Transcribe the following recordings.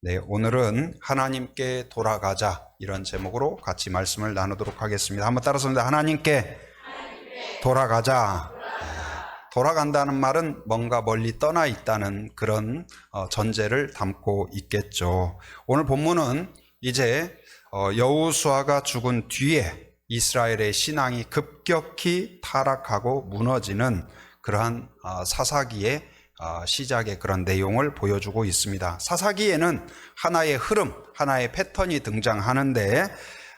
네, 오늘은 하나님께 돌아가자 이런 제목으로 같이 말씀을 나누도록 하겠습니다. 한번 따라서 하나님께 돌아가자. 돌아간다는 말은 뭔가 멀리 떠나 있다는 그런 전제를 담고 있겠죠. 오늘 본문은 이제 여호수아가 죽은 뒤에 이스라엘의 신앙이 급격히 타락하고 무너지는 그러한 사사기의 시작의 그런 내용을 보여주고 있습니다. 사사기에는 하나의 흐름, 하나의 패턴이 등장하는데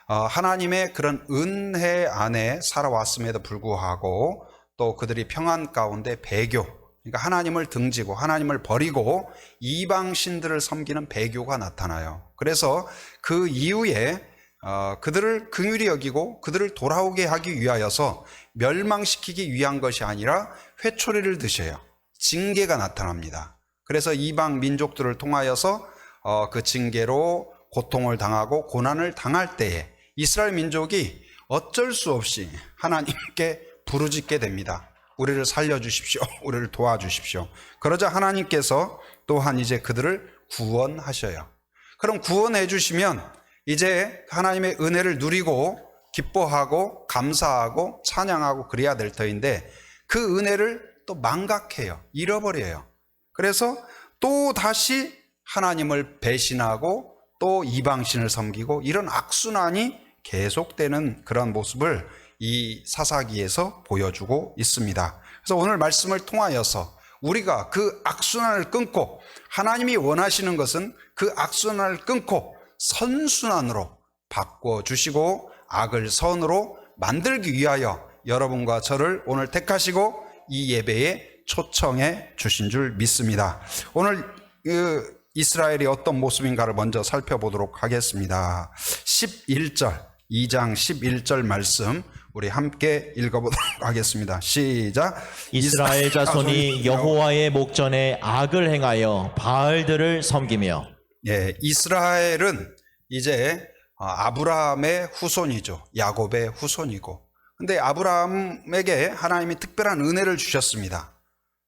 하나님의 그런 은혜 안에 살아왔음에도 불구하고 또 그들이 평안 가운데 배교, 그러니까 하나님을 등지고 하나님을 버리고 이방 신들을 섬기는 배교가 나타나요. 그래서 그 이후에 그들을 긍휼히 여기고 그들을 돌아오게 하기 위하여서 멸망시키기 위한 것이 아니라 회초리를 드셔요. 징계가 나타납니다. 그래서 이방 민족들을 통하여서 그 징계로 고통을 당하고 고난을 당할 때에 이스라엘 민족이 어쩔 수 없이 하나님께 부르짖게 됩니다. 우리를 살려주십시오. 우리를 도와주십시오. 그러자 하나님께서 또한 이제 그들을 구원하셔요. 그럼 구원해 주시면 이제 하나님의 은혜를 누리고 기뻐하고 감사하고 찬양하고 그래야 될 터인데 그 은혜를 또 망각해요. 잃어버려요. 그래서 또 다시 하나님을 배신하고 또 이방신을 섬기고 이런 악순환이 계속되는 그런 모습을 이 사사기에서 보여주고 있습니다. 그래서 오늘 말씀을 통하여서 우리가 그 악순환을 끊고 하나님이 원하시는 것은 그 악순환을 끊고 선순환으로 바꿔주시고 악을 선으로 만들기 위하여 여러분과 저를 오늘 택하시고 이 예배에 초청해 주신 줄 믿습니다. 오늘 이스라엘이 어떤 모습인가를 먼저 살펴보도록 하겠습니다. 11절, 2장 11절 말씀 우리 함께 읽어보도록 하겠습니다. 시작. 이스라엘 자손이 여호와의 목전에 악을 행하여 바알들을 섬기며. 예, 이스라엘은 이제 아브라함의 후손이죠. 야곱의 후손이고. 근데 아브라함에게 하나님이 특별한 은혜를 주셨습니다.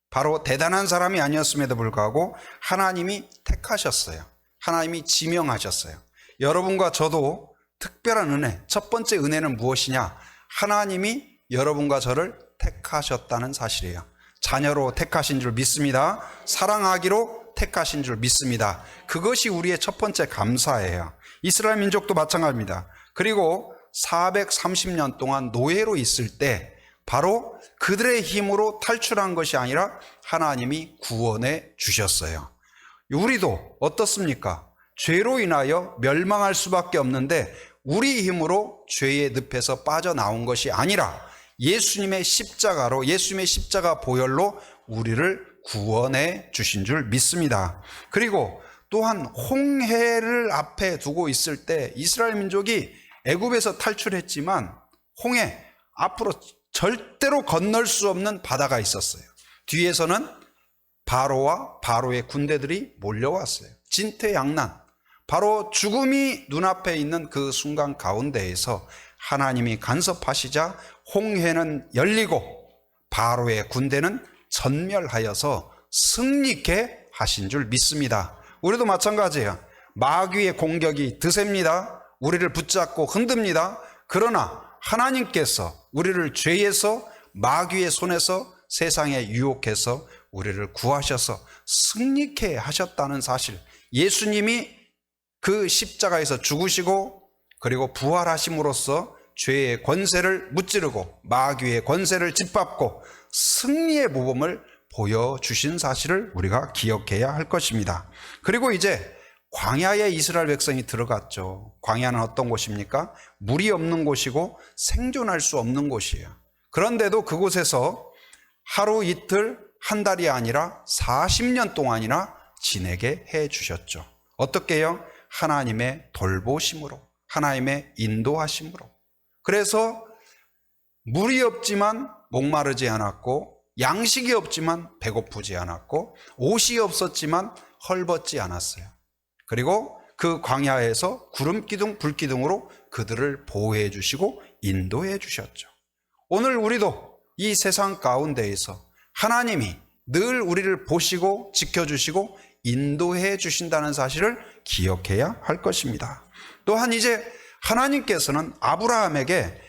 바로 대단한 사람이 아니었음에도 불구하고 하나님이 택하셨어요. 하나님이 지명하셨어요. 여러분과 저도 특별한 은혜, 첫 번째 은혜는 무엇이냐? 하나님이 여러분과 저를 택하셨다는 사실이에요. 자녀로 택하신 줄 믿습니다. 사랑하기로 택하신 줄 믿습니다. 그것이 우리의 첫 번째 감사예요. 이스라엘 민족도 마찬가지입니다. 그리고 430년 동안 노예로 있을 때 바로 그들의 힘으로 탈출한 것이 아니라 하나님이 구원해 주셨어요. 우리도 어떻습니까? 죄로 인하여 멸망할 수밖에 없는데 우리 힘으로 죄의 늪에서 빠져나온 것이 아니라 예수님의 십자가로, 예수님의 십자가 보혈로 우리를 구원해 주신 줄 믿습니다. 그리고 또한 홍해를 앞에 두고 있을 때 이스라엘 민족이 애굽에서 탈출했지만 홍해 앞으로 절대로 건널 수 없는 바다가 있었어요. 뒤에서는 바로와 바로의 군대들이 몰려왔어요. 진퇴양난, 바로 죽음이 눈앞에 있는 그 순간 가운데에서 하나님이 간섭하시자 홍해는 열리고 바로의 군대는 전멸하여서 승리케 하신 줄 믿습니다. 우리도 마찬가지예요. 마귀의 공격이 드셉니다. 우리를 붙잡고 흔듭니다. 그러나 하나님께서 우리를 죄에서 마귀의 손에서 세상에 유혹해서 우리를 구하셔서 승리케 하셨다는 사실, 예수님이 그 십자가에서 죽으시고 그리고 부활하심으로써 죄의 권세를 무찌르고 마귀의 권세를 짓밟고 승리의 모범을 보여주신 사실을 우리가 기억해야 할 것입니다. 그리고 이제 광야에 이스라엘 백성이 들어갔죠. 광야는 어떤 곳입니까? 물이 없는 곳이고 생존할 수 없는 곳이에요. 그런데도 그곳에서 하루 이틀 한 달이 아니라 40년 동안이나 지내게 해 주셨죠. 어떻게요? 하나님의 돌보심으로, 하나님의 인도하심으로. 그래서 물이 없지만 목마르지 않았고 양식이 없지만 배고프지 않았고 옷이 없었지만 헐벗지 않았어요. 그리고 그 광야에서 구름기둥 불기둥으로 그들을 보호해 주시고 인도해 주셨죠. 오늘 우리도 이 세상 가운데에서 하나님이 늘 우리를 보시고 지켜주시고 인도해 주신다는 사실을 기억해야 할 것입니다. 또한 이제 하나님께서는 아브라함에게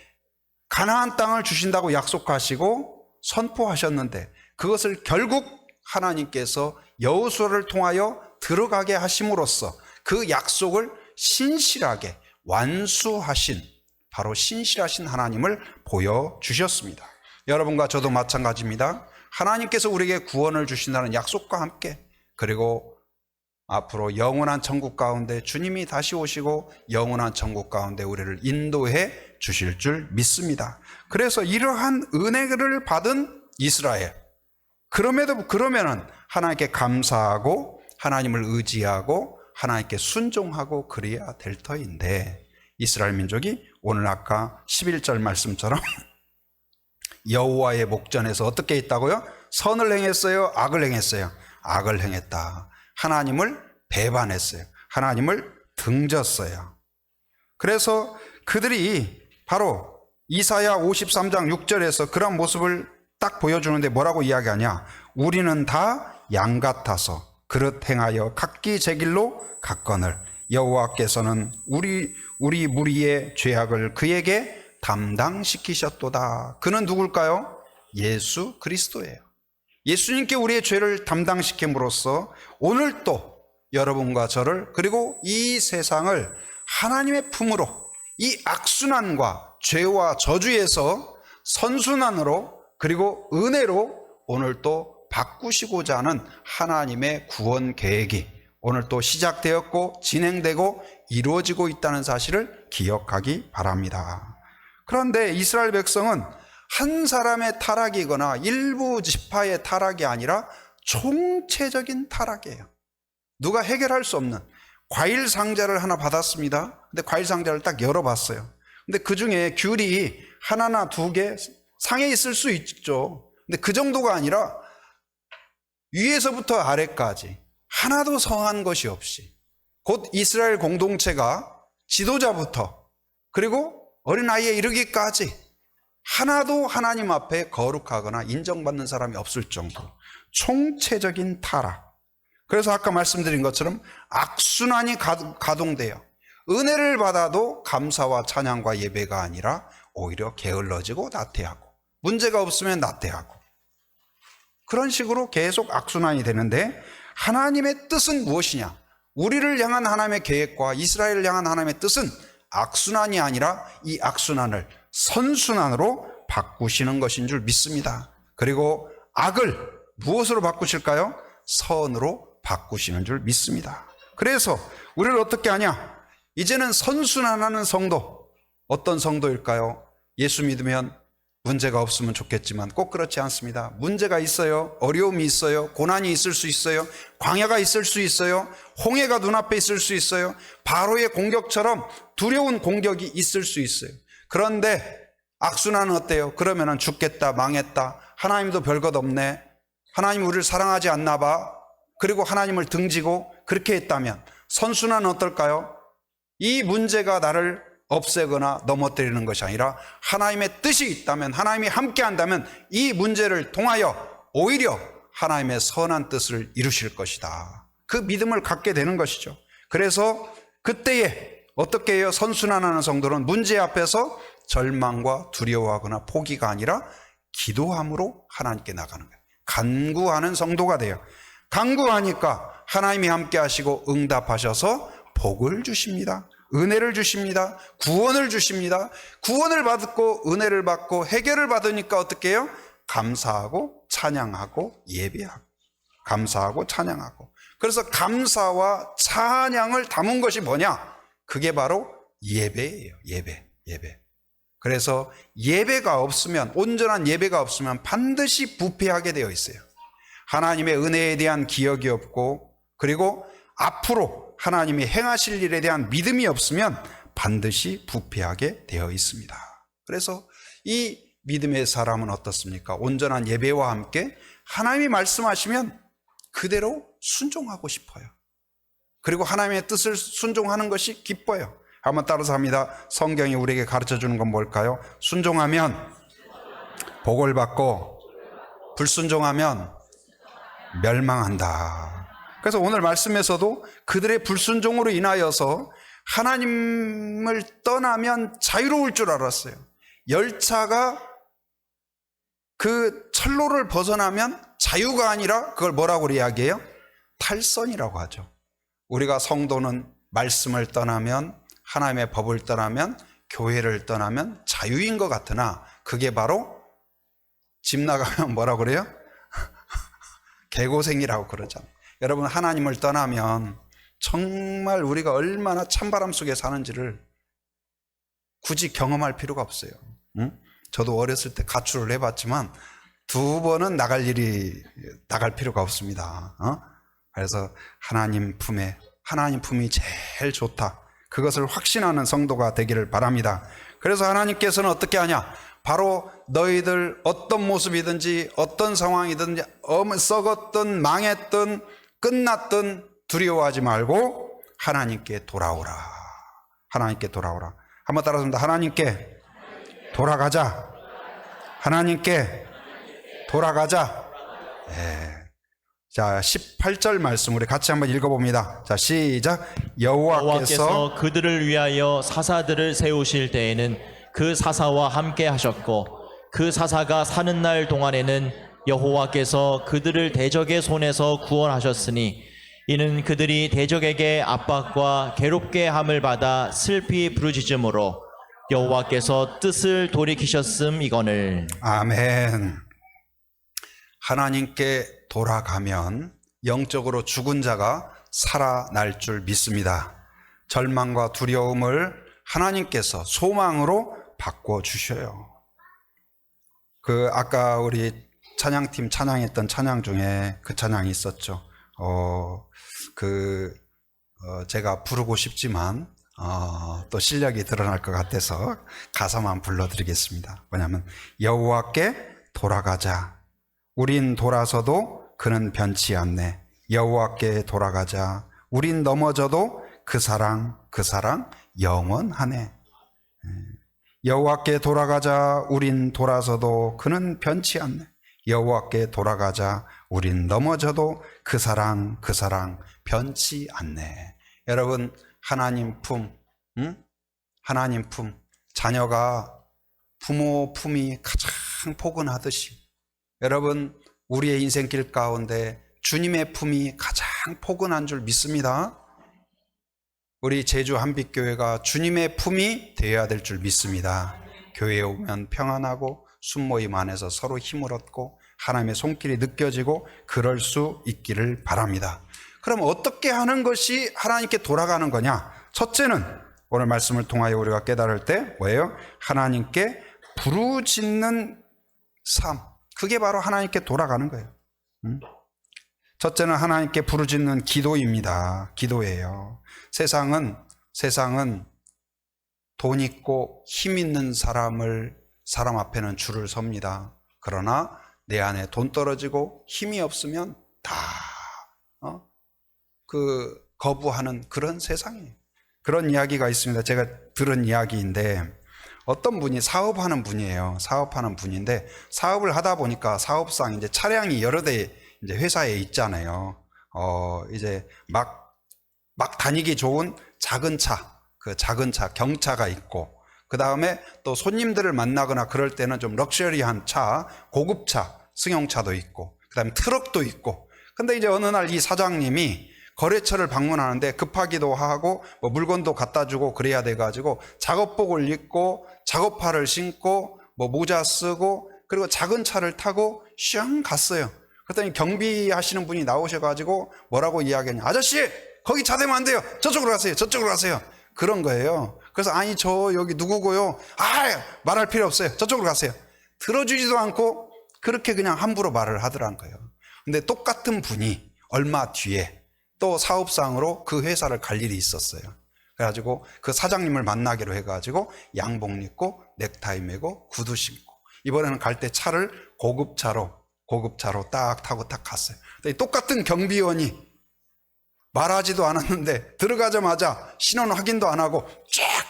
가나안 땅을 주신다고 약속하시고 선포하셨는데 그것을 결국 하나님께서 여호수아를 통하여 들어가게 하심으로써 그 약속을 신실하게 완수하신, 바로 신실하신 하나님을 보여주셨습니다. 여러분과 저도 마찬가지입니다. 하나님께서 우리에게 구원을 주신다는 약속과 함께, 그리고 앞으로 영원한 천국 가운데 주님이 다시 오시고 영원한 천국 가운데 우리를 인도해 주실 줄 믿습니다. 그래서 이러한 은혜를 받은 이스라엘, 그러면은 하나님께 감사하고 하나님을 의지하고 하나님께 순종하고 그래야 될 터인데, 이스라엘 민족이 오늘 아까 11절 말씀처럼 여호와의 목전에서 어떻게 있다고요? 선을 행했어요? 악을 행했어요? 악을 행했다. 하나님을 배반했어요. 하나님을 등졌어요. 그래서 그들이 바로 이사야 53장 6절에서 그런 모습을 딱 보여주는데 뭐라고 이야기하냐? 우리는 다 양 같아서 그릇 행하여 각기 제 길로 갔거늘 여호와께서는 우리 무리의 죄악을 그에게 담당시키셨도다. 그는 누굴까요? 예수 그리스도예요. 예수님께 우리의 죄를 담당시킴으로써 오늘 또 여러분과 저를, 그리고 이 세상을 하나님의 품으로, 이 악순환과 죄와 저주에서 선순환으로, 그리고 은혜로 오늘 또 바꾸시고자 하는 하나님의 구원 계획이 오늘 또 시작되었고 진행되고 이루어지고 있다는 사실을 기억하기 바랍니다. 그런데 이스라엘 백성은 한 사람의 타락이거나 일부 지파의 타락이 아니라 총체적인 타락이에요. 누가 해결할 수 없는 과일 상자를 하나 받았습니다. 근데 과일 상자를 딱 열어봤어요. 근데 그 중에 귤이 하나나 두 개 상에 있을 수 있죠. 근데 그 정도가 아니라 위에서부터 아래까지 하나도 성한 것이 없이, 곧 이스라엘 공동체가 지도자부터 그리고 어린아이에 이르기까지 하나도 하나님 앞에 거룩하거나 인정받는 사람이 없을 정도로 총체적인 타락. 그래서 아까 말씀드린 것처럼 악순환이 가동돼요. 은혜를 받아도 감사와 찬양과 예배가 아니라 오히려 게을러지고 나태하고, 문제가 없으면 나태하고, 그런 식으로 계속 악순환이 되는데, 하나님의 뜻은 무엇이냐? 우리를 향한 하나님의 계획과 이스라엘을 향한 하나님의 뜻은 악순환이 아니라 이 악순환을 선순환으로 바꾸시는 것인 줄 믿습니다. 그리고 악을 무엇으로 바꾸실까요? 선으로 바꾸시는 줄 믿습니다. 그래서 우리를 어떻게 하냐? 이제는 선순환하는 성도, 어떤 성도일까요? 예수 믿으면 문제가 없으면 좋겠지만 꼭 그렇지 않습니다. 문제가 있어요. 어려움이 있어요. 고난이 있을 수 있어요. 광야가 있을 수 있어요. 홍해가 눈앞에 있을 수 있어요. 바로의 공격처럼 두려운 공격이 있을 수 있어요. 그런데 악순환은 어때요? 그러면은 죽겠다, 망했다, 하나님도 별것 없네, 하나님 우리를 사랑하지 않나 봐, 그리고 하나님을 등지고 그렇게 했다면, 선순환은 어떨까요? 이 문제가 나를 없애거나 넘어뜨리는 것이 아니라 하나님의 뜻이 있다면, 하나님이 함께 한다면 이 문제를 통하여 오히려 하나님의 선한 뜻을 이루실 것이다. 그 믿음을 갖게 되는 것이죠. 그래서 그때에 어떻게 해요? 선순환하는 성도는 문제 앞에서 절망과 두려워하거나 포기가 아니라 기도함으로 하나님께 나가는 거예요. 간구하는 성도가 돼요. 간구하니까 하나님이 함께 하시고 응답하셔서 복을 주십니다. 은혜를 주십니다. 구원을 주십니다. 구원을 받고 은혜를 받고 해결을 받으니까 어떻게 해요? 감사하고 찬양하고 예배하고, 감사하고 찬양하고. 그래서 감사와 찬양을 담은 것이 뭐냐? 그게 바로 예배예요. 예배. 그래서 예배가 없으면, 온전한 예배가 없으면 반드시 부패하게 되어 있어요. 하나님의 은혜에 대한 기억이 없고, 그리고 앞으로 하나님이 행하실 일에 대한 믿음이 없으면 반드시 부패하게 되어 있습니다. 그래서 이 믿음의 사람은 어떻습니까? 온전한 예배와 함께 하나님이 말씀하시면 그대로 순종하고 싶어요. 그리고 하나님의 뜻을 순종하는 것이 기뻐요. 한번 따라서 합니다. 성경이 우리에게 가르쳐주는 건 뭘까요? 순종하면 복을 받고 불순종하면 멸망한다. 그래서 오늘 말씀에서도 그들의 불순종으로 인하여서 하나님을 떠나면 자유로울 줄 알았어요. 열차가 그 철로를 벗어나면 자유가 아니라 그걸 뭐라고 이야기해요? 탈선이라고 하죠. 우리가 성도는 말씀을 떠나면, 하나님의 법을 떠나면, 교회를 떠나면 자유인 것 같으나 그게 바로 집 나가면 뭐라고 그래요? 개고생이라고 그러잖아요. 여러분, 하나님을 떠나면 정말 우리가 얼마나 찬바람 속에 사는지를 굳이 경험할 필요가 없어요. 응? 저도 어렸을 때 가출을 해봤지만 2번은 나갈 필요가 없습니다. 그래서 하나님 품이 제일 좋다. 그것을 확신하는 성도가 되기를 바랍니다. 그래서 하나님께서는 어떻게 하냐? 바로 너희들 어떤 모습이든지 어떤 상황이든지 썩었든 망했든 끝났든 두려워하지 말고 하나님께 돌아오라. 하나님께 돌아오라. 한번 따라서 하나님께 돌아가자. 하나님께 돌아가자. 네. 자, 18절 말씀 우리 같이 한번 읽어봅니다. 자, 시작. 여호와께서 그들을 위하여 사사들을 세우실 때에는 그 사사와 함께 하셨고 그 사사가 사는 날 동안에는 여호와께서 그들을 대적의 손에서 구원하셨으니 이는 그들이 대적에게 압박과 괴롭게 함을 받아 슬피 부르짖음으로 여호와께서 뜻을 돌이키셨음이거늘. 아멘. 하나님께 돌아가면 영적으로 죽은 자가 살아날 줄 믿습니다. 절망과 두려움을 하나님께서 소망으로 바꿔주셔요. 아까 우리 찬양팀 찬양했던 찬양 중에 그 찬양이 있었죠. 제가 부르고 싶지만 또 실력이 드러날 것 같아서 가사만 불러드리겠습니다. 뭐냐면 여호와께 돌아가자. 우린 돌아서도 그는 변치 않네. 여호와께 돌아가자. 우린 넘어져도 그 사랑 영원하네. 여호와께 돌아가자. 우린 돌아서도 그는 변치 않네. 여호와께 돌아가자. 우린 넘어져도 그 사랑 변치 않네. 여러분, 하나님 품, 하나님 품, 자녀가 부모 품이 가장 포근하듯이 여러분, 우리의 인생길 가운데 주님의 품이 가장 포근한 줄 믿습니다. 우리 제주 한빛교회가 주님의 품이 되어야 될 줄 믿습니다. 교회에 오면 평안하고 순모임 안에서 서로 힘을 얻고 하나님의 손길이 느껴지고 그럴 수 있기를 바랍니다. 그럼 어떻게 하는 것이 하나님께 돌아가는 거냐? 첫째는 오늘 말씀을 통하여 우리가 깨달을 때 뭐예요? 하나님께 부르짖는 삶. 그게 바로 하나님께 돌아가는 거예요. 첫째는 하나님께 부르짖는 기도입니다. 기도예요. 세상은 돈 있고 힘 있는 사람 앞에는 줄을 섭니다. 그러나 내 안에 돈 떨어지고 힘이 없으면 다 거부하는 그런 세상이에요. 그런 이야기가 있습니다. 제가 들은 이야기인데 어떤 분이 사업하는 분이에요. 사업하는 분인데 사업을 하다 보니까 사업상 이제 차량이 여러 대 이제 회사에 있잖아요. 이제 막 다니기 좋은 작은 차, 그 작은 차, 경차가 있고, 그 다음에 또 손님들을 만나거나 그럴 때는 좀 럭셔리한 차, 고급차, 승용차도 있고, 그 다음에 트럭도 있고. 근데 이제 어느 날 이 사장님이 거래처를 방문하는데 급하기도 하고 뭐 물건도 갖다 주고 그래야 돼가지고 작업복을 입고 작업화를 신고 뭐 모자 쓰고 그리고 작은 차를 타고 슝 갔어요. 그랬더니 경비하시는 분이 나오셔가지고 뭐라고 이야기하냐. 아저씨 거기 차 대면 안 돼요. 저쪽으로 가세요. 그런 거예요. 그래서 아니 저 여기 누구고요. 말할 필요 없어요. 저쪽으로 가세요. 들어주지도 않고 그렇게 그냥 함부로 말을 하더라는 거예요. 근데 똑같은 분이 얼마 뒤에 또 사업상으로 그 회사를 갈 일이 있었어요. 그래가지고 그 사장님을 만나기로 해가지고 양복 입고 넥타이 매고 구두 신고 이번에는 갈 때 차를 고급차로 딱 타고 딱 갔어요. 똑같은 경비원이 말하지도 않았는데 들어가자마자 신원 확인도 안 하고 쫙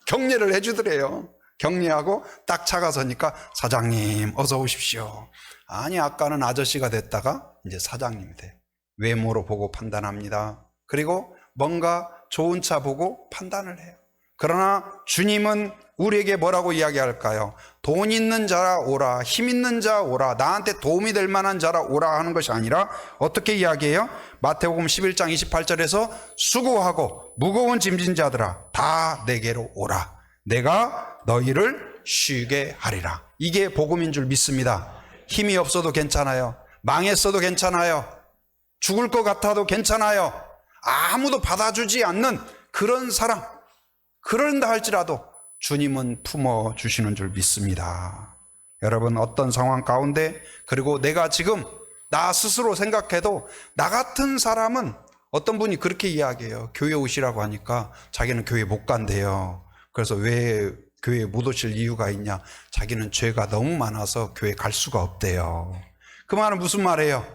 격려를 해주더래요. 격려하고 딱 차가 서니까 사장님 어서 오십시오. 아니 아까는 아저씨가 됐다가 이제 사장님이 돼. 외모로 보고 판단합니다. 그리고 뭔가 좋은 차 보고 판단을 해요. 그러나 주님은 우리에게 뭐라고 이야기할까요? 돈 있는 자라 오라, 힘 있는 자 오라, 나한테 도움이 될 만한 자라 오라 하는 것이 아니라 어떻게 이야기해요? 마태복음 11장 28절에서 수고하고 무거운 짐진 자들아 다 내게로 오라, 내가 너희를 쉬게 하리라. 이게 복음인 줄 믿습니다. 힘이 없어도 괜찮아요. 망했어도 괜찮아요. 죽을 것 같아도 괜찮아요. 아무도 받아주지 않는 그런 사람, 그런다 할지라도 주님은 품어주시는 줄 믿습니다. 여러분, 어떤 상황 가운데, 그리고 내가 지금 나 스스로 생각해도 나 같은 사람은, 어떤 분이 그렇게 이야기해요. 교회 오시라고 하니까 자기는 교회 못 간대요. 그래서 왜 교회에 못 오실 이유가 있냐? 자기는 죄가 너무 많아서 교회 갈 수가 없대요. 그 말은 무슨 말이에요?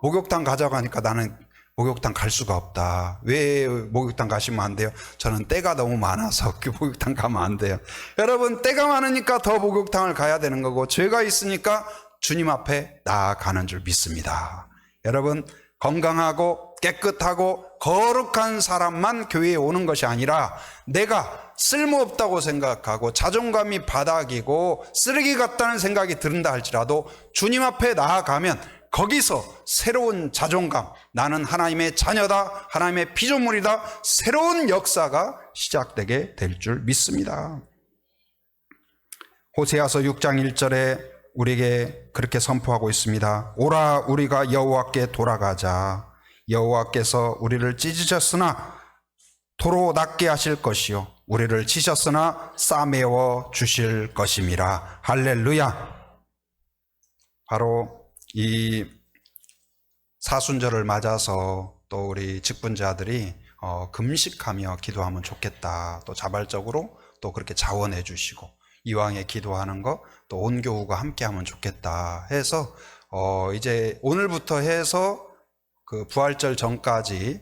목욕탕 가자고 하니까 나는 목욕탕 갈 수가 없다. 왜 목욕탕 가시면 안 돼요? 저는 때가 너무 많아서 목욕탕 가면 안 돼요. 여러분, 때가 많으니까 더 목욕탕을 가야 되는 거고, 죄가 있으니까 주님 앞에 나아가는 줄 믿습니다. 여러분, 건강하고 깨끗하고 거룩한 사람만 교회에 오는 것이 아니라, 내가 쓸모없다고 생각하고 자존감이 바닥이고 쓰레기 같다는 생각이 든다 할지라도 주님 앞에 나아가면 거기서 새로운 자존감, 나는 하나님의 자녀다, 하나님의 피조물이다, 새로운 역사가 시작되게 될 줄 믿습니다. 호세아서 6장 1절에 우리에게 그렇게 선포하고 있습니다. 오라, 우리가 여호와께 돌아가자. 여호와께서 우리를 찢으셨으나 도로 낫게 하실 것이요, 우리를 치셨으나 싸매워 주실 것임이라. 할렐루야. 바로 이 사순절을 맞아서 또 우리 직분자들이 금식하며 기도하면 좋겠다. 또 자발적으로 또 그렇게 자원해 주시고, 이왕에 기도하는 거 또 온 교우가 함께 하면 좋겠다 해서 이제 오늘부터 해서 그 부활절 전까지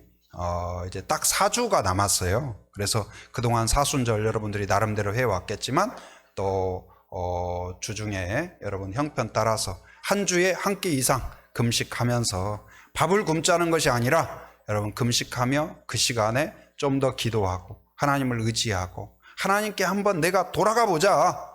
이제 딱 4주가 남았어요. 그래서 그동안 사순절 여러분들이 나름대로 해왔겠지만 또 주중에 여러분 형편 따라서 한 주에 한 끼 이상 금식하면서, 밥을 굶자는 것이 아니라 여러분 금식하며 그 시간에 좀 더 기도하고 하나님을 의지하고 하나님께 한번 내가 돌아가 보자.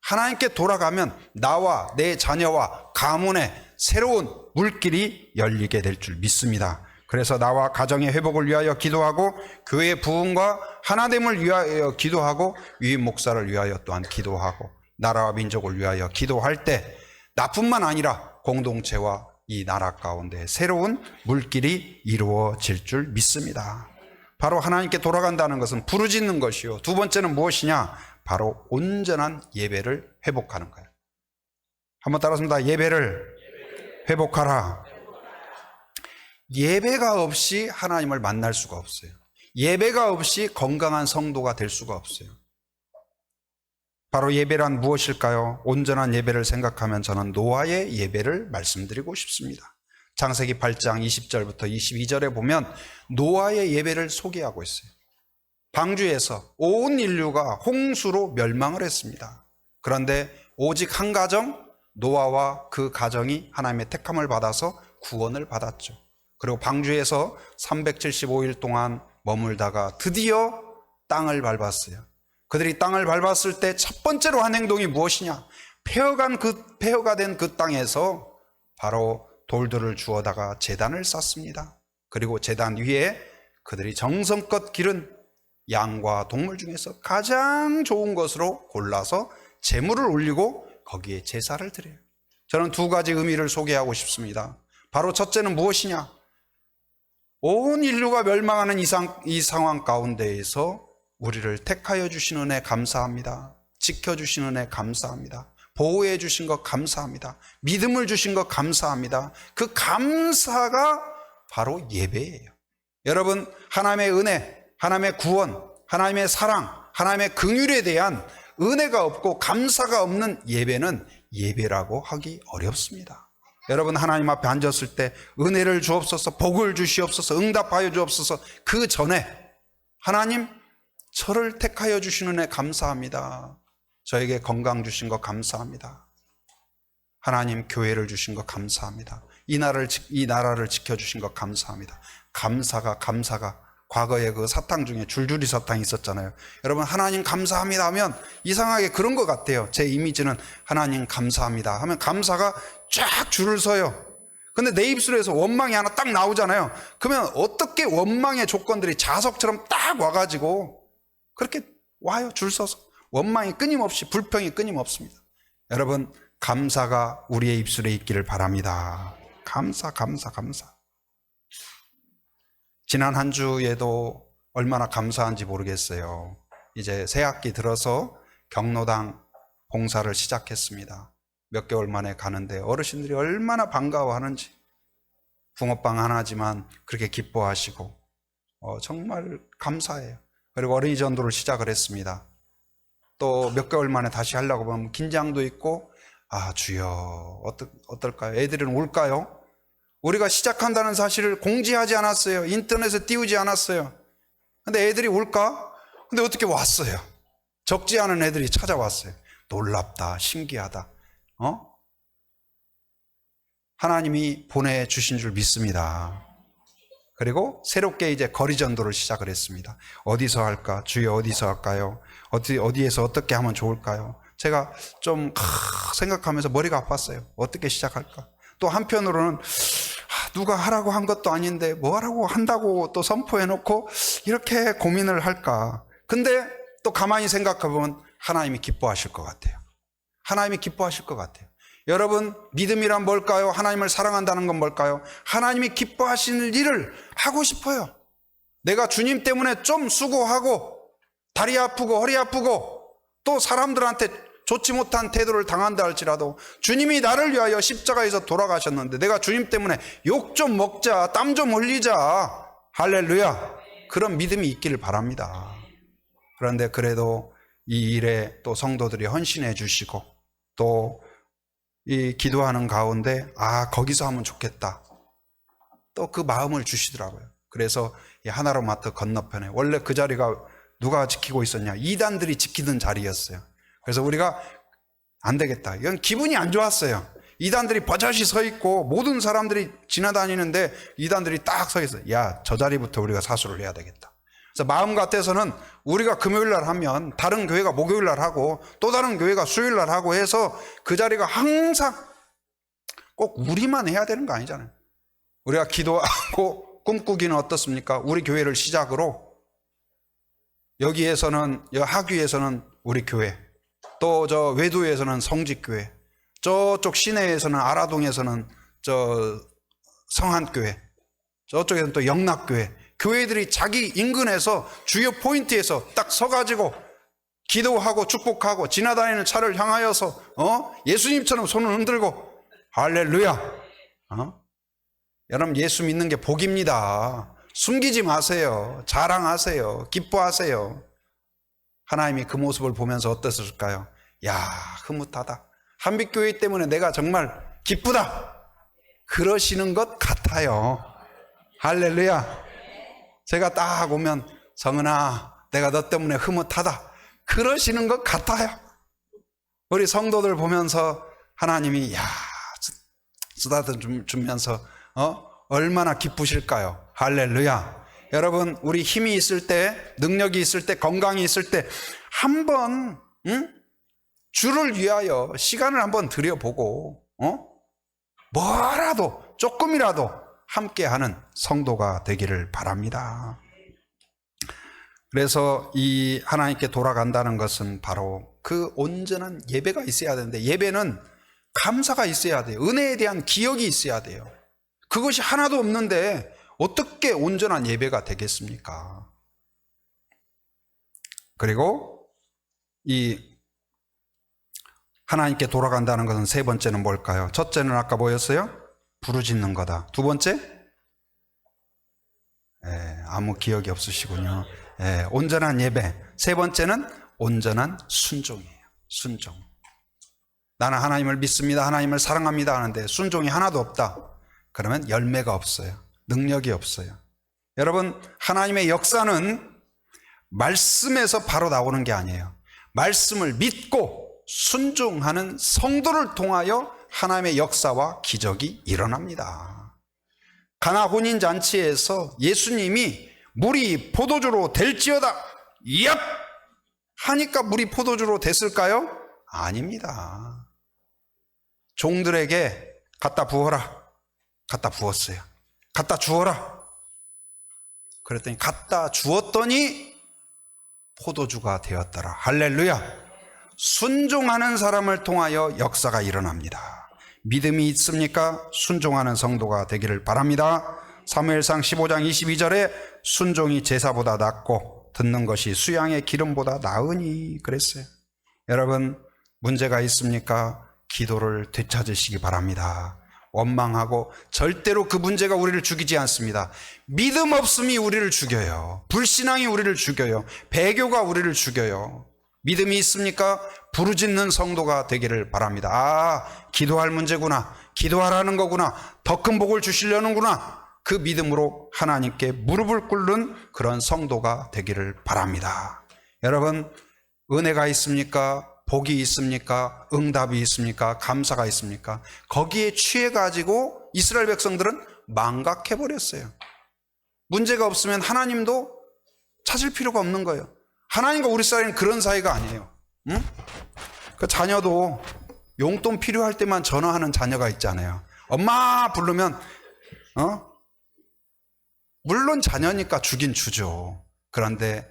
하나님께 돌아가면 나와 내 자녀와 가문에 새로운 물길이 열리게 될 줄 믿습니다. 그래서 나와 가정의 회복을 위하여 기도하고, 교회의 부흥과 하나됨을 위하여 기도하고, 위임 목사를 위하여 또한 기도하고, 나라와 민족을 위하여 기도할 때 나뿐만 아니라 공동체와 이 나라 가운데 새로운 물길이 이루어질 줄 믿습니다. 바로 하나님께 돌아간다는 것은 부르짖는 것이요, 두 번째는 무엇이냐? 바로 온전한 예배를 회복하는 거예요. 한번 따라합니다. 예배를 회복하라. 예배가 없이 하나님을 만날 수가 없어요. 예배가 없이 건강한 성도가 될 수가 없어요. 바로 예배란 무엇일까요? 온전한 예배를 생각하면 저는 노아의 예배를 말씀드리고 싶습니다. 창세기 8장 20절부터 22절에 보면 노아의 예배를 소개하고 있어요. 방주에서 온 인류가 홍수로 멸망을 했습니다. 그런데 오직 한 가정, 노아와 그 가정이 하나님의 택함을 받아서 구원을 받았죠. 그리고 방주에서 375일 동안 머물다가 드디어 땅을 밟았어요. 그들이 땅을 밟았을 때 첫 번째로 한 행동이 무엇이냐? 폐허가 된 그 땅에서 바로 돌들을 주워다가 제단을 쌓습니다. 그리고 제단 위에 그들이 정성껏 기른 양과 동물 중에서 가장 좋은 것으로 골라서 제물을 올리고 거기에 제사를 드려요. 저는 두 가지 의미를 소개하고 싶습니다. 바로 첫째는 무엇이냐? 온 인류가 멸망하는 이 상황 가운데에서 우리를 택하여 주신 은혜 감사합니다. 지켜주신 은혜 감사합니다. 보호해 주신 것 감사합니다. 믿음을 주신 것 감사합니다. 그 감사가 바로 예배예요. 여러분, 하나님의 은혜, 하나님의 구원, 하나님의 사랑, 하나님의 긍휼에 대한 은혜가 없고 감사가 없는 예배는 예배라고 하기 어렵습니다. 여러분, 하나님 앞에 앉았을 때 은혜를 주옵소서, 복을 주시옵소서, 응답하여 주옵소서, 그 전에 하나님, 저를 택하여 주신 은혜 감사합니다. 저에게 건강 주신 것 감사합니다. 하나님, 교회를 주신 것 감사합니다. 이 나라를 지켜주신 것 감사합니다. 감사가 과거에 그 사탕 중에 줄줄이 사탕이 있었잖아요. 여러분, 하나님 감사합니다 하면 이상하게 그런 것 같아요. 제 이미지는 하나님 감사합니다 하면 감사가 쫙 줄을 서요. 근데 내 입술에서 원망이 하나 딱 나오잖아요. 그러면 어떻게 원망의 조건들이 자석처럼 딱 와가지고 그렇게 와요. 줄 서서 원망이 끊임없이, 불평이 끊임없습니다. 여러분, 감사가 우리의 입술에 있기를 바랍니다. 감사. 지난 한 주에도 얼마나 감사한지 모르겠어요. 이제 새 학기 들어서 경로당 봉사를 시작했습니다. 몇 개월 만에 가는데 어르신들이 얼마나 반가워하는지, 붕어빵 하나지만 그렇게 기뻐하시고 정말 감사해요. 그리고 어린이 전도를 시작을 했습니다. 또 몇 개월 만에 다시 하려고 보면 긴장도 있고, 아 주여 어떨까요? 애들은 올까요? 우리가 시작한다는 사실을 공지하지 않았어요. 인터넷에 띄우지 않았어요. 근데 애들이 올까? 근데 어떻게 왔어요? 적지 않은 애들이 찾아왔어요. 놀랍다, 신기하다. 하나님이 보내주신 줄 믿습니다. 그리고 새롭게 이제 거리 전도를 시작을 했습니다. 어디서 할까? 주여 어디서 할까요? 어디에서 어떻게 하면 좋을까요? 제가 좀 생각하면서 머리가 아팠어요. 어떻게 시작할까? 또 한편으로는 누가 하라고 한 것도 아닌데 뭐 하라고 한다고 또 선포해놓고 이렇게 고민을 할까? 근데 또 가만히 생각해보면 하나님이 기뻐하실 것 같아요. 하나님이 기뻐하실 것 같아요. 여러분, 믿음이란 뭘까요? 하나님을 사랑한다는 건 뭘까요? 하나님이 기뻐하시는 일을 하고 싶어요. 내가 주님 때문에 좀 수고하고 다리 아프고 허리 아프고 또 사람들한테 좋지 못한 태도를 당한다 할지라도 주님이 나를 위하여 십자가에서 돌아가셨는데 내가 주님 때문에 욕 좀 먹자, 땀 좀 흘리자, 할렐루야, 그런 믿음이 있기를 바랍니다. 그런데 그래도 이 일에 또 성도들이 헌신해 주시고 또 이 기도하는 가운데 거기서 하면 좋겠다, 또 그 마음을 주시더라고요. 그래서 이 하나로마트 건너편에, 원래 그 자리가 누가 지키고 있었냐? 이단들이 지키던 자리였어요. 그래서 우리가 안 되겠다, 이건 기분이 안 좋았어요. 이단들이 버젓이 서 있고 모든 사람들이 지나다니는데 이단들이 딱 서 있어요. 야, 저 자리부터 우리가 사수를 해야 되겠다. 그래서 마음 같아서는 우리가 금요일 날 하면 다른 교회가 목요일 날 하고 또 다른 교회가 수요일 날 하고 해서 그 자리가 항상 꼭 우리만 해야 되는 거 아니잖아요. 우리가 기도하고 꿈꾸기는 어떻습니까? 우리 교회를 시작으로 여기에서는, 하귀에서는 우리 교회, 또 저 외도에서는 성직교회, 저쪽 시내에서는 아라동에서는 저 성한교회, 저쪽에서는 또 영락교회, 교회들이 자기 인근에서 주요 포인트에서 딱 서가지고 기도하고 축복하고 지나다니는 차를 향하여서 예수님처럼 손을 흔들고 할렐루야. 여러분, 예수 믿는 게 복입니다. 숨기지 마세요. 자랑하세요. 기뻐하세요. 하나님이 그 모습을 보면서 어땠을까요? 야, 흐뭇하다. 한빛교회 때문에 내가 정말 기쁘다, 그러시는 것 같아요. 할렐루야. 제가 딱 오면 성은아, 내가 너 때문에 흐뭇하다, 그러시는 것 같아요. 우리 성도들 보면서 하나님이 쓰다듬 주면서 얼마나 기쁘실까요? 할렐루야. 여러분, 우리 힘이 있을 때, 능력이 있을 때, 건강이 있을 때 한번 주를 위하여 시간을 한번 들여보고 뭐라도 조금이라도 함께하는 성도가 되기를 바랍니다. 그래서 이 하나님께 돌아간다는 것은 바로 그 온전한 예배가 있어야 되는데, 예배는 감사가 있어야 돼요. 은혜에 대한 기억이 있어야 돼요. 그것이 하나도 없는데 어떻게 온전한 예배가 되겠습니까? 그리고 이 하나님께 돌아간다는 것은 세 번째는 뭘까요? 첫째는 아까 뭐였어요? 부르짖는 거다. 두 번째? 아무 기억이 없으시군요. 온전한 예배. 세 번째는 온전한 순종이에요. 순종. 나는 하나님을 믿습니다, 하나님을 사랑합니다 하는데 순종이 하나도 없다, 그러면 열매가 없어요. 능력이 없어요. 여러분, 하나님의 역사는 말씀에서 바로 나오는 게 아니에요. 말씀을 믿고 순종하는 성도를 통하여 하나님의 역사와 기적이 일어납니다. 가나 혼인잔치에서 예수님이 물이 포도주로 될지어다 얍! 하니까 물이 포도주로 됐을까요? 아닙니다. 종들에게 갖다 부어라. 갖다 부었어요. 갖다 주어라. 그랬더니 갖다 주었더니 포도주가 되었더라. 할렐루야. 순종하는 사람을 통하여 역사가 일어납니다. 믿음이 있습니까? 순종하는 성도가 되기를 바랍니다. 사무엘상 15장 22절에 순종이 제사보다 낫고 듣는 것이 수양의 기름보다 나으니 그랬어요. 여러분, 문제가 있습니까? 기도를 되찾으시기 바랍니다. 원망하고 절대로 그 문제가 우리를 죽이지 않습니다. 믿음 없음이 우리를 죽여요. 불신앙이 우리를 죽여요. 배교가 우리를 죽여요. 믿음이 있습니까? 부르짖는 성도가 되기를 바랍니다. 아, 기도할 문제구나. 기도하라는 거구나. 더 큰 복을 주시려는구나. 그 믿음으로 하나님께 무릎을 꿇는 그런 성도가 되기를 바랍니다. 여러분, 은혜가 있습니까? 복이 있습니까? 응답이 있습니까? 감사가 있습니까? 거기에 취해가지고 이스라엘 백성들은 망각해버렸어요. 문제가 없으면 하나님도 찾을 필요가 없는 거예요. 하나님과 우리 사이는 그런 사이가 아니에요. 응? 그 자녀도 용돈 필요할 때만 전화하는 자녀가 있잖아요. 엄마 부르면 물론 자녀니까 주긴 주죠. 그런데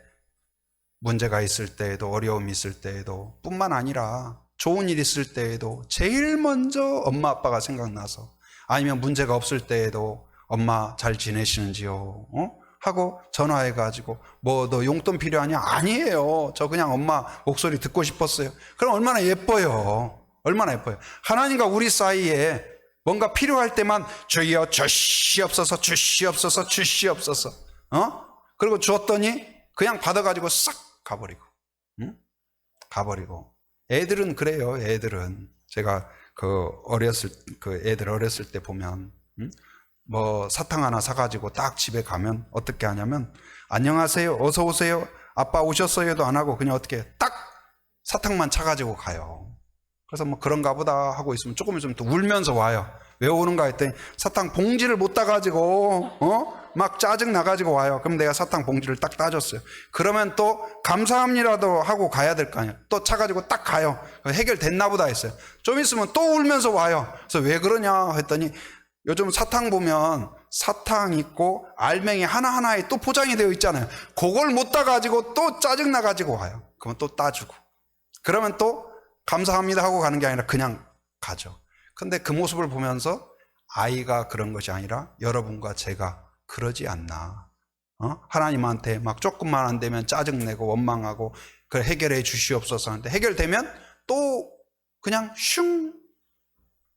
문제가 있을 때에도 어려움이 있을 때에도 뿐만 아니라 좋은 일 있을 때에도 제일 먼저 엄마 아빠가 생각나서 아니면 문제가 없을 때에도 엄마 잘 지내시는지요? 하고 전화해가지고 뭐 너 용돈 필요하냐? 아니에요. 저 그냥 엄마 목소리 듣고 싶었어요. 그럼 얼마나 예뻐요. 얼마나 예뻐요. 하나님과 우리 사이에 뭔가 필요할 때만 주여 주시옵소서 주시옵소서 주시옵소서 그리고 주었더니 그냥 받아가지고 싹 가버리고 가버리고. 애들은 그래요. 애들은 제가 애들 어렸을 때 보면 뭐 사탕 하나 사가지고 딱 집에 가면 어떻게 하냐면 안녕하세요 어서 오세요 아빠 오셨어요도 안 하고 그냥 어떻게 딱 사탕만 차가지고 가요. 그래서 뭐 그런가 보다 하고 있으면 조금 있으면 또 울면서 와요. 왜 오는가 했더니 사탕 봉지를 못 따가지고 막 짜증 나가지고 와요. 그럼 내가 사탕 봉지를 딱 따줬어요. 그러면 또 감사합니다도 하고 가야 될 거 아니에요. 또 차가지고 딱 가요. 해결됐나 보다 했어요. 좀 있으면 또 울면서 와요. 그래서 왜 그러냐 했더니 요즘 사탕 보면 사탕 있고 알맹이 하나하나에 또 포장이 되어 있잖아요. 그걸 못 따가지고 또 짜증 나가지고 와요. 그러면 또 따주고 그러면 또 감사합니다 하고 가는 게 아니라 그냥 가죠. 근데 그 모습을 보면서 아이가 그런 것이 아니라 여러분과 제가 그러지 않나. 하나님한테 막 조금만 안 되면 짜증내고 원망하고 그걸 해결해 주시옵소서 하는데 해결되면 또 그냥 슝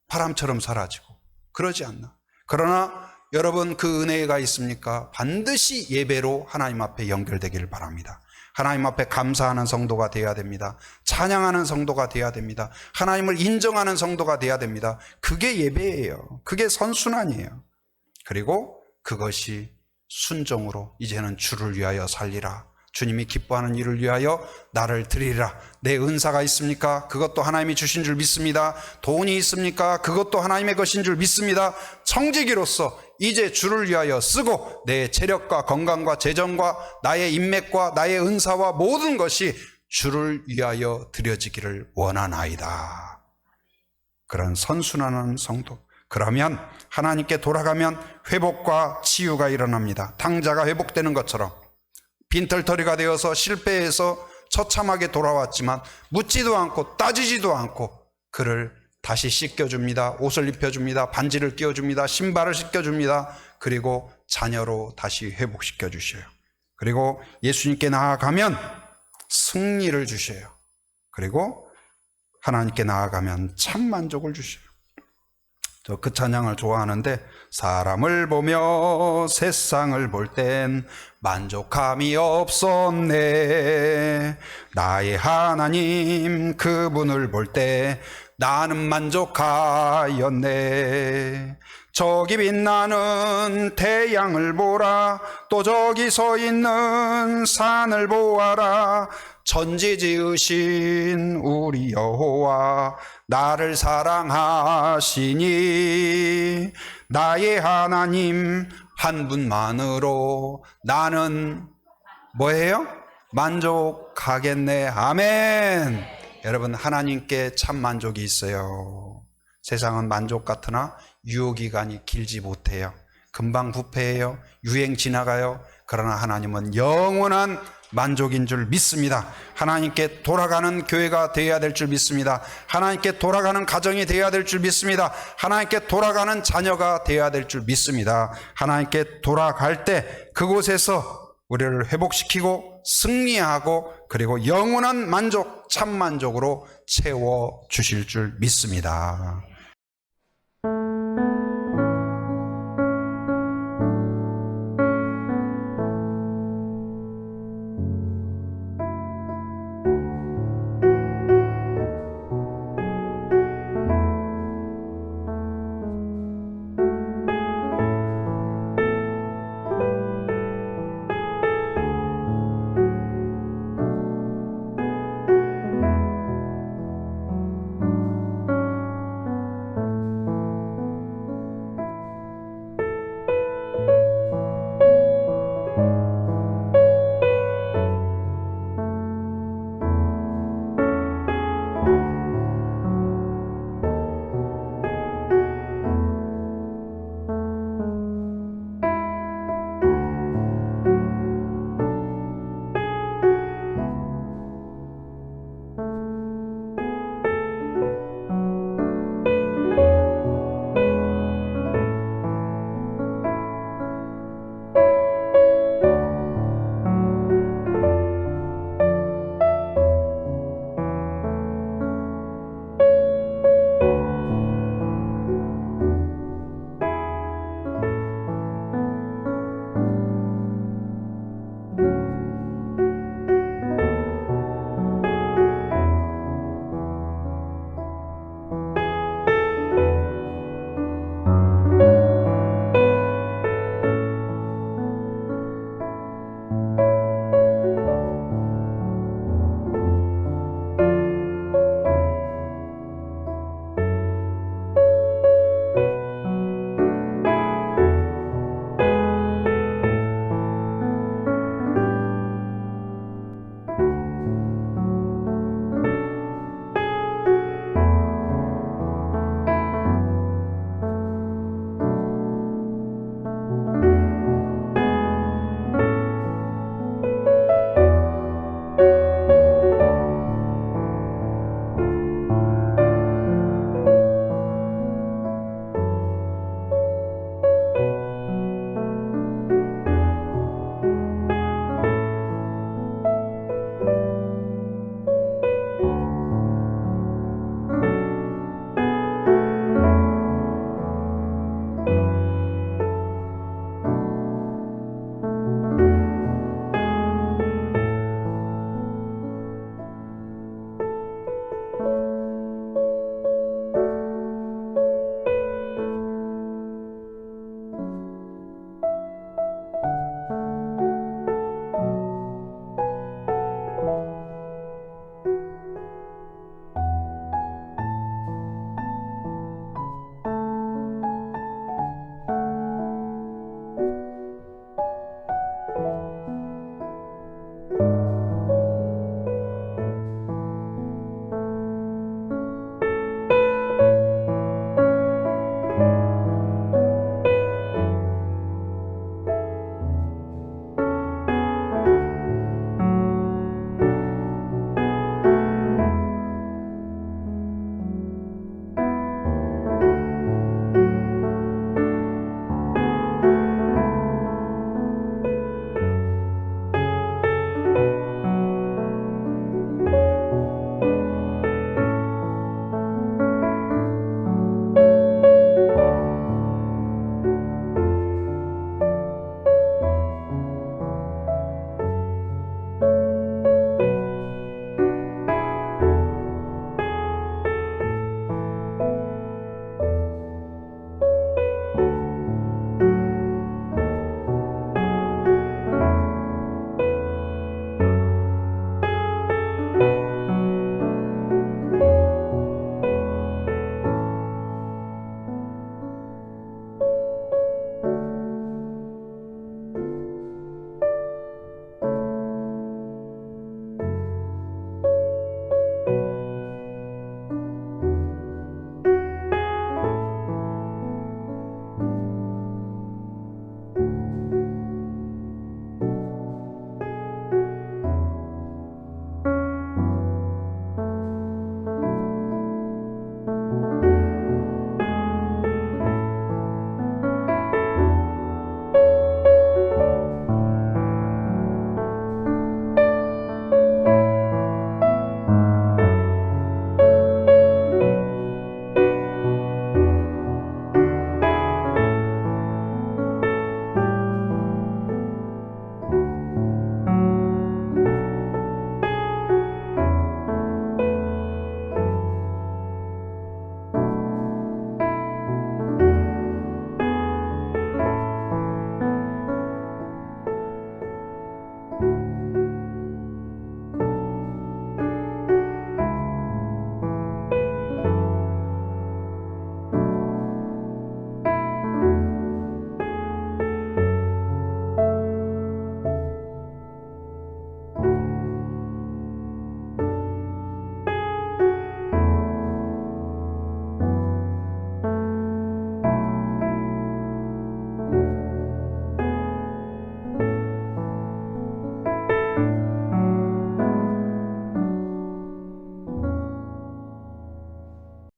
바람처럼 사라지고 그러지 않나. 그러나 여러분 그 은혜가 있습니까? 반드시 예배로 하나님 앞에 연결되기를 바랍니다. 하나님 앞에 감사하는 성도가 되어야 됩니다. 찬양하는 성도가 되어야 됩니다. 하나님을 인정하는 성도가 되어야 됩니다. 그게 예배예요. 그게 선순환이에요. 그리고 그것이 순종으로 이제는 주를 위하여 살리라. 주님이 기뻐하는 일을 위하여 나를 드리라. 내 은사가 있습니까? 그것도 하나님이 주신 줄 믿습니다. 돈이 있습니까? 그것도 하나님의 것인 줄 믿습니다. 청지기로서 이제 주를 위하여 쓰고 내 체력과 건강과 재정과 나의 인맥과 나의 은사와 모든 것이 주를 위하여 드려지기를 원하나이다. 그런 선순환하는 성도. 그러면 하나님께 돌아가면 회복과 치유가 일어납니다. 탕자가 회복되는 것처럼 빈털터리가 되어서 실패해서 처참하게 돌아왔지만 묻지도 않고 따지지도 않고 그를 다시 씻겨줍니다. 옷을 입혀줍니다. 반지를 끼워줍니다. 신발을 씻겨줍니다. 그리고 자녀로 다시 회복시켜 주셔요. 그리고 예수님께 나아가면 승리를 주셔요. 그리고 하나님께 나아가면 참 만족을 주셔요. 저 그 찬양을 좋아하는데 사람을 보며 세상을 볼 땐 만족함이 없었네. 나의 하나님 그분을 볼 때 나는 만족하였네. 저기 빛나는 태양을 보라. 또 저기 서 있는 산을 보아라. 천지 지으신 우리 여호와 나를 사랑하시니 나의 하나님 한 분만으로 나는 뭐예요? 만족하겠네. 아멘. 여러분, 하나님께 참 만족이 있어요. 세상은 만족 같으나 유효기간이 길지 못해요. 금방 부패해요. 유행 지나가요. 그러나 하나님은 영원한 만족인 줄 믿습니다. 하나님께 돌아가는 교회가 되어야 될 줄 믿습니다. 하나님께 돌아가는 가정이 되어야 될 줄 믿습니다. 하나님께 돌아가는 자녀가 되어야 될 줄 믿습니다. 하나님께 돌아갈 때 그곳에서 우리를 회복시키고 승리하고 그리고 영원한 만족, 참 만족으로 채워 주실 줄 믿습니다.